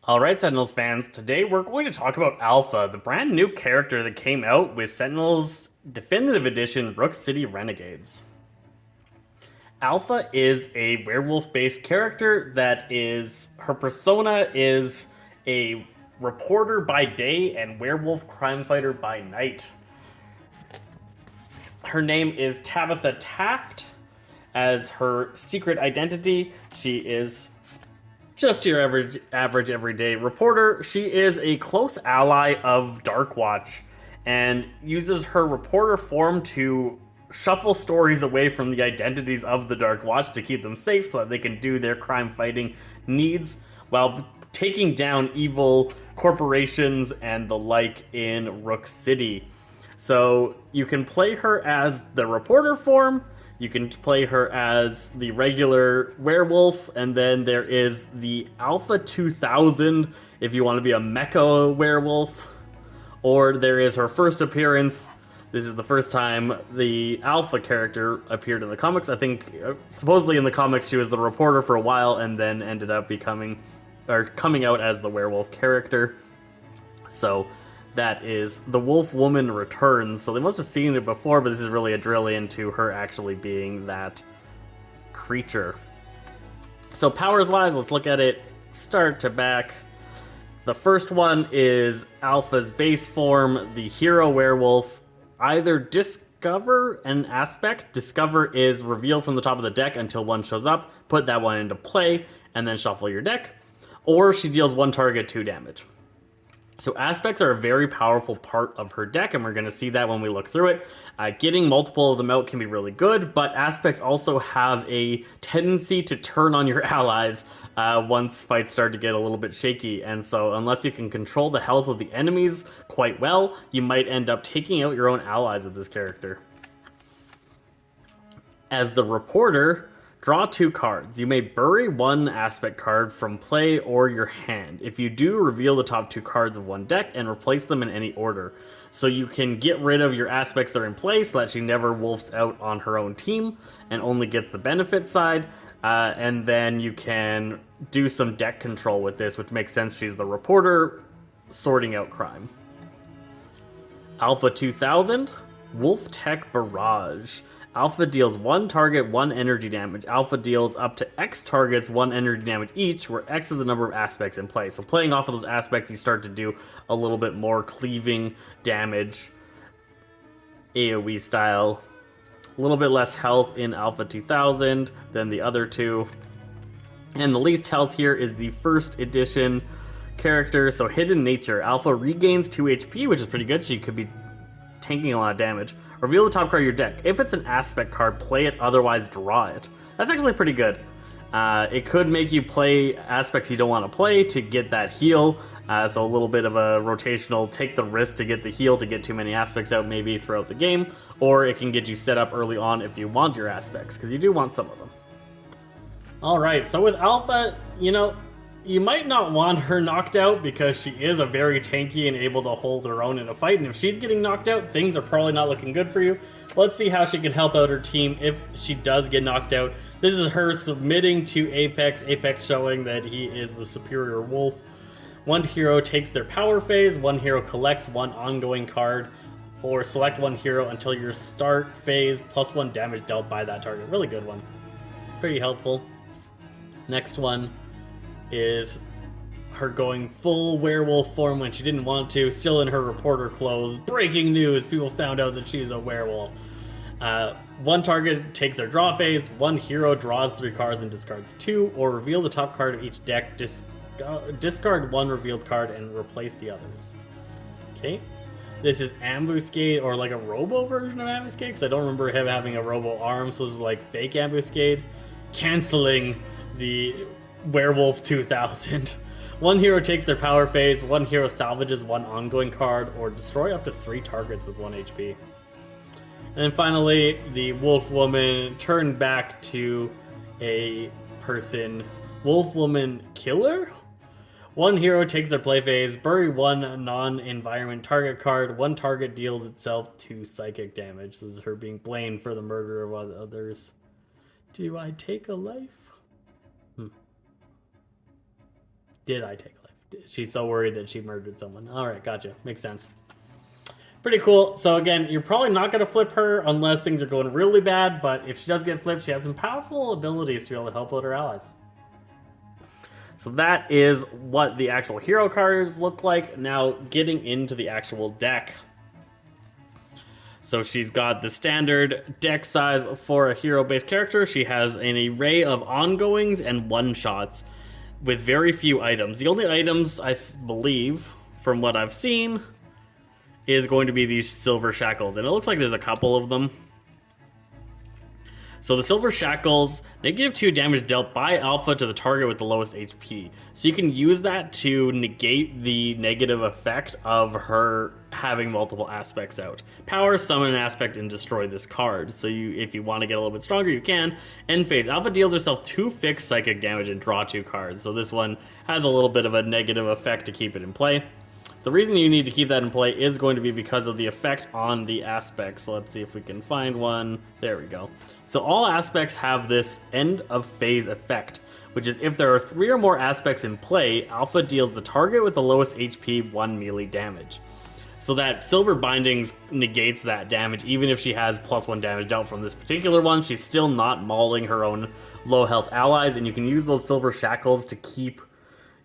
Alright, Sentinels fans, today we're going to talk about Alpha, the brand new character that came out with Sentinels Definitive Edition Rook City Renegades. Alpha is a werewolf based character her persona is a reporter by day and werewolf crime fighter by night. Her name is Tabitha Taft. As her secret identity, she is just your average everyday reporter. She is a close ally of Darkwatch and uses her reporter form to shuffle stories away from the identities of the Darkwatch to keep them safe so that they can do their crime fighting needs while taking down evil corporations and the like in Rook City. So you can play her as the reporter form, you can play her as the regular werewolf, and then there is the Alpha 2000 if you want to be a mecha werewolf, or there is her first appearance. This is the first time the Alpha character appeared in the comics. I think supposedly in the comics she was the reporter for a while and then ended up coming out as the werewolf character. So that is the Wolf Woman Returns. So they must have seen it before, but this is really a drill into her actually being that creature. So powers-wise, let's look at it start to back. The first one is Alpha's base form, the hero werewolf. Either discover an aspect. Discover is reveal from the top of the deck until one shows up. Put that one into play, and then shuffle your deck. Or she deals one target 2 damage. So aspects are a very powerful part of her deck, and we're going to see that when we look through it. Getting multiple of them out can be really good, but aspects also have a tendency to turn on your allies once fights start to get a little bit shaky. And so unless you can control the health of the enemies quite well, you might end up taking out your own allies with this character. As the reporter, draw 2 cards. You may bury one aspect card from play or your hand. If you do, reveal the top 2 cards of one deck and replace them in any order. So you can get rid of your aspects that are in play so that she never wolfs out on her own team and only gets the benefit side. And then you can do some deck control with this, which makes sense. She's the reporter sorting out crime. Alpha 2000, Wolf Tech Barrage. Alpha deals 1 target, 1 energy damage. Alpha deals up to X targets, 1 energy damage each, where X is the number of aspects in play. So playing off of those aspects, you start to do a little bit more cleaving damage, AoE style. A little bit less health in Alpha 2000 than the other two. And the least health here is the first edition character. So Hidden Nature. Alpha regains 2 HP, which is pretty good. She could be tanking a lot of damage. Reveal the top card of your deck. If it's an aspect card, play it, otherwise draw it. That's actually pretty good. It could make you play aspects you don't want to play to get that heal. So a little bit of a rotational, take the risk to get the heal to get too many aspects out maybe throughout the game. Or it can get you set up early on if you want your aspects, because you do want some of them. Alright, so with Alpha, you might not want her knocked out because she is a very tanky and able to hold her own in a fight, and if she's getting knocked out, things are probably not looking good for you. Let's see how she can help out her team if she does get knocked out. This is her submitting to Apex, Apex showing that he is the superior wolf. One hero takes their power phase, one hero collects 1 ongoing card, or select 1 hero until your start phase, plus 1 damage dealt by that target. Really good one. Pretty helpful. Next one is her going full werewolf form when she didn't want to, still in her reporter clothes. Breaking news, people found out that she's a werewolf. 1 target takes their draw phase, 1 hero draws 3 cards and discards 2, or reveal the top card of each deck, discard 1 revealed card and replace the others. Okay. This is Ambuscade, or like a robo version of Ambuscade, because I don't remember him having a robo arm, so this is like fake Ambuscade. Canceling the Werewolf 2000. 1 hero takes their power phase, 1 hero salvages 1 ongoing card, or destroy up to 3 targets with 1 HP. And then finally, the Wolf Woman turned back to a person. Wolf Woman Killer? 1 hero takes their play phase, bury 1 non-environment target card, 1 target deals itself 2 psychic damage. This is her being blamed for the murder of others. Do I take a life? Did I take a life? She's so worried that she murdered someone. All right, gotcha. Makes sense. Pretty cool. So again, you're probably not going to flip her unless things are going really bad, but if she does get flipped, she has some powerful abilities to be able to help out her allies. So that is what the actual hero cards look like. Now, getting into the actual deck. So she's got the standard deck size for a hero-based character. She has an array of ongoings and one-shots with very few items. The only items, I believe, from what I've seen, is going to be these silver shackles, and it looks like there's a couple of them. So the silver shackles, -2 damage dealt by alpha to the target with the lowest HP. So you can use that to negate the negative effect of her having multiple aspects out. Power, summon an aspect, and destroy this card. So if you want to get a little bit stronger, you can. End phase, alpha deals herself 2 fixed psychic damage and draw 2 cards. So this one has a little bit of a negative effect to keep it in play. The reason you need to keep that in play is going to be because of the effect on the aspects. So let's see if we can find one. There we go. So all aspects have this end of phase effect, which is if there are 3 or more aspects in play, alpha deals the target with the lowest HP 1 melee damage. So that silver bindings negates that damage, even if she has +1 damage dealt from this particular one. She's still not mauling her own low health allies, and you can use those silver shackles to keep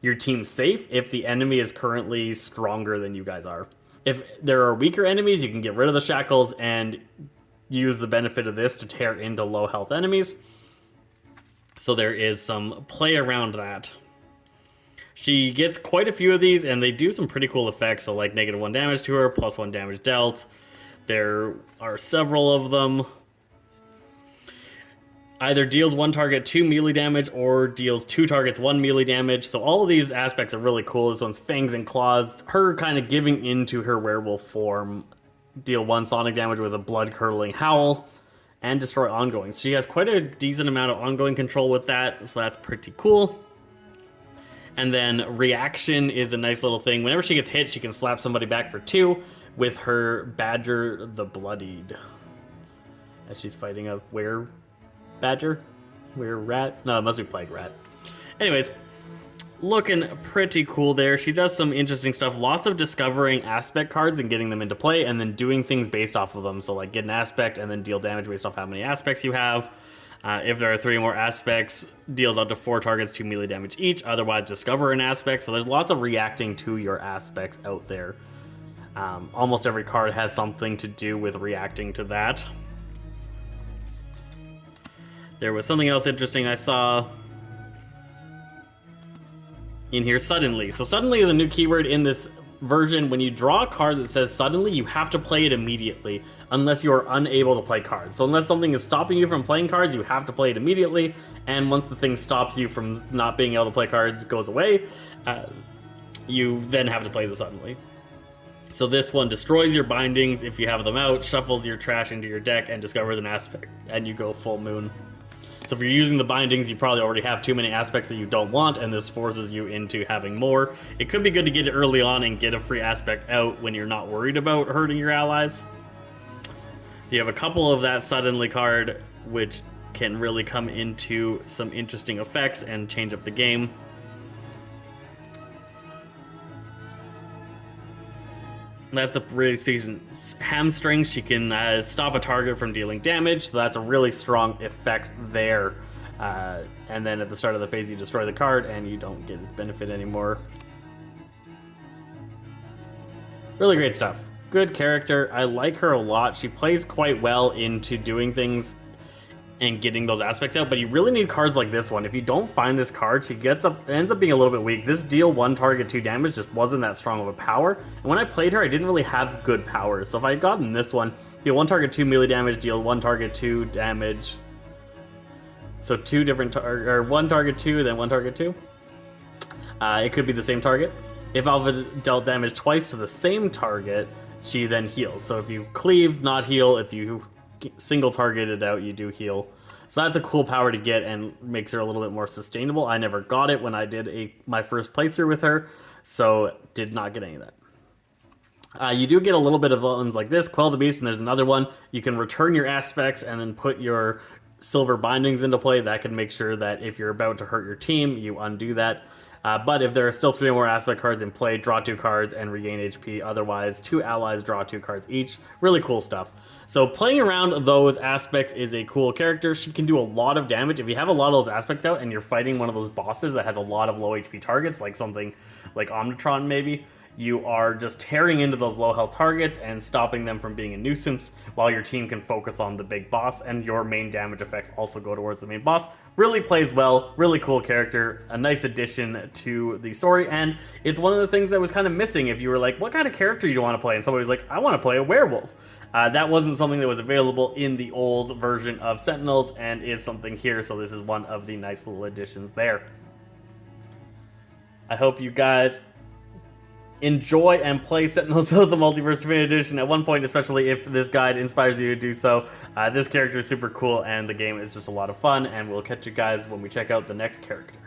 your team safe if the enemy is currently stronger than you guys are. If there are weaker enemies, you can get rid of the shackles and use the benefit of this to tear into low health enemies. So there is some play around that. She gets quite a few of these, and they do some pretty cool effects. So like -1 damage to her, +1 damage dealt. There are several of them. Either deals 1 target 2 melee damage or deals 2 targets 1 melee damage. So all of these aspects are really cool. This one's fangs and claws. Her kind of giving into her werewolf form. Deal 1 sonic damage with a blood-curdling howl. And destroy ongoing. She has quite a decent amount of ongoing control with that. So that's pretty cool. And then reaction is a nice little thing. Whenever she gets hit, she can slap somebody back for 2 with her Badger the Bloodied. As she's fighting a Badger? Rat? No, it must be Plague Rat. Anyways, looking pretty cool there. She does some interesting stuff. Lots of discovering aspect cards and getting them into play, and then doing things based off of them. So like get an aspect and then deal damage based off how many aspects you have. If there are 3 or more aspects, deals up to 4 targets, 2 melee damage each. Otherwise, discover an aspect. So there's lots of reacting to your aspects out there. Almost every card has something to do with reacting to that. There was something else interesting I saw in here, suddenly. So suddenly is a new keyword in this version. When you draw a card that says suddenly, you have to play it immediately unless you are unable to play cards. So unless something is stopping you from playing cards, you have to play it immediately. And once the thing stops you from not being able to play cards goes away, you then have to play the suddenly. So this one destroys your bindings if you have them out, shuffles your trash into your deck, and discovers an aspect, and you go full moon. So if you're using the bindings, you probably already have too many aspects that you don't want, and this forces you into having more. It could be good to get it early on and get a free aspect out when you're not worried about hurting your allies. You have a couple of that suddenly card, which can really come into some interesting effects and change up the game. That's a really decent hamstring. She can stop a target from dealing damage, so that's a really strong effect there. And then at the start of the phase, you destroy the card, and you don't get its benefit anymore. Really great stuff. Good character. I like her a lot. She plays quite well into doing things and getting those aspects out, but you really need cards like this one. If you don't find this card, she ends up being a little bit weak. This deal 1 target 2 damage just wasn't that strong of a power, and when I played her, I didn't really have good powers. So if I had gotten this one, deal 1 target 2 melee damage, deal 1 target 2 damage. So 2 different, or 1 target 2, then 1 target 2. It could be the same target. If Alpha dealt damage twice to the same target, she then heals. So if you cleave, not heal. If you single targeted out, you do heal. So that's a cool power to get and makes her a little bit more sustainable. I never got it when I did my first playthrough with her, so did not get any of that. You do get a little bit of ones like this, Quell the Beast, and there's another one. You can return your aspects and then put your silver bindings into play. That can make sure that if you're about to hurt your team, you undo that. But if there are still 3 more aspect cards in play, draw 2 cards and regain HP. Otherwise, 2 allies draw 2 cards each. Really cool stuff. So playing around those aspects is a cool character. She can do a lot of damage. If you have a lot of those aspects out and you're fighting one of those bosses that has a lot of low HP targets, like something like Omnitron maybe, you are just tearing into those low health targets and stopping them from being a nuisance while your team can focus on the big boss, and your main damage effects also go towards the main boss. Really plays well, really cool character, a nice addition to the story, and it's one of the things that was kind of missing if you were like, what kind of character do you want to play? And somebody was like, I want to play a werewolf. That wasn't something that was available in the old version of Sentinels and is something here, so this is one of the nice little additions there. I hope you guys enjoy and play Sentinels of the Multiverse Definitive Edition at one point, especially if this guide inspires you to do so. This character is super cool, and the game is just a lot of fun, and we'll catch you guys when we check out the next character.